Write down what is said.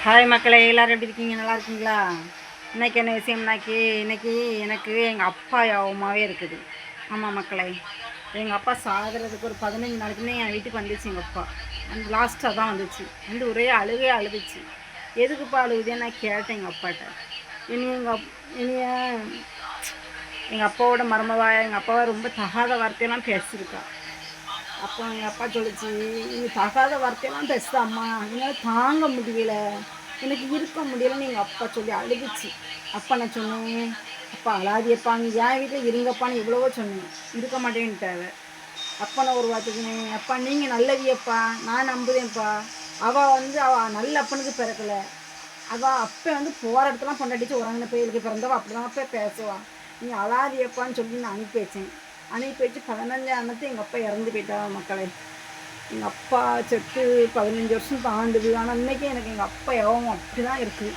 Hi மக்களே, எல்லோரும் எப்படி இருக்கீங்க? நல்லா இருக்கீங்களா? இன்றைக்கி என்ன விஷயம்னாக்கி, இன்றைக்கி எனக்கு எங்கள் அப்பா ஞாபகமாகவே இருக்குது. ஆமாம் மக்களே, எங்கள் அப்பா சாகிறதுக்கு ஒரு 15 நாளைக்குமே என் வீட்டுக்கு வந்துச்சு. எங்கள் அப்பா லாஸ்ட்டாக தான் வந்துச்சு. ஒரே அழுதுச்சு. எதுக்குப்பா அழுகுதேன்னு நான் கேட்டேன் எங்கள் அப்பாட்ட. எங்கள் அப்பாவோட மருமவா எங்கள் அப்பாவை ரொம்ப தகாத வார்த்தையெல்லாம் பேசியிருக்கா. அப்போ எங்கள் அப்பா சொல்லிச்சு, நீ தகாத வார்த்தையெல்லாம் பேசுதாம்மா, என்னால் தாங்க முடியல, எனக்கு இருக்க முடியலன்னு எங்கள் அப்பா சொல்லி அழுதுச்சு. அப்பா நான் சொன்னேன், அப்பா அழாதியப்பா, நீ என் வீட்டில் இருங்கப்பான்னு எவ்வளவோ சொன்னேன், இருக்க மாட்டேன்ட்டாவ. அப்பா நான் ஒரு வார்த்தை சொன்னேன், அப்பா நீங்கள் நல்லவியப்பா, நான் நம்புதேன்ப்பா. அவள் நல்ல அப்பனுக்கு பிறக்கலை. அவள் அப்போ போகிற இடத்துலாம் பொண்டாட்டிச்சு உறங்கின போயிருக்கு பிறந்தவள் அப்படி தான் அப்போ பேசுவாள். நீ அழாதியப்பான்னு சொல்லி நான் அனுப்பி வச்சேன். அனுப்பி வச்சு 15 எங்கள் அப்பா இறந்து போயிட்டா மக்களே. எங்கள் அப்பா செத்து 15 வருஷம் தாண்டுது. ஆனால் இன்றைக்கி எனக்கு எங்கள் அப்பா யோகம் அப்படி தான் இருக்குது.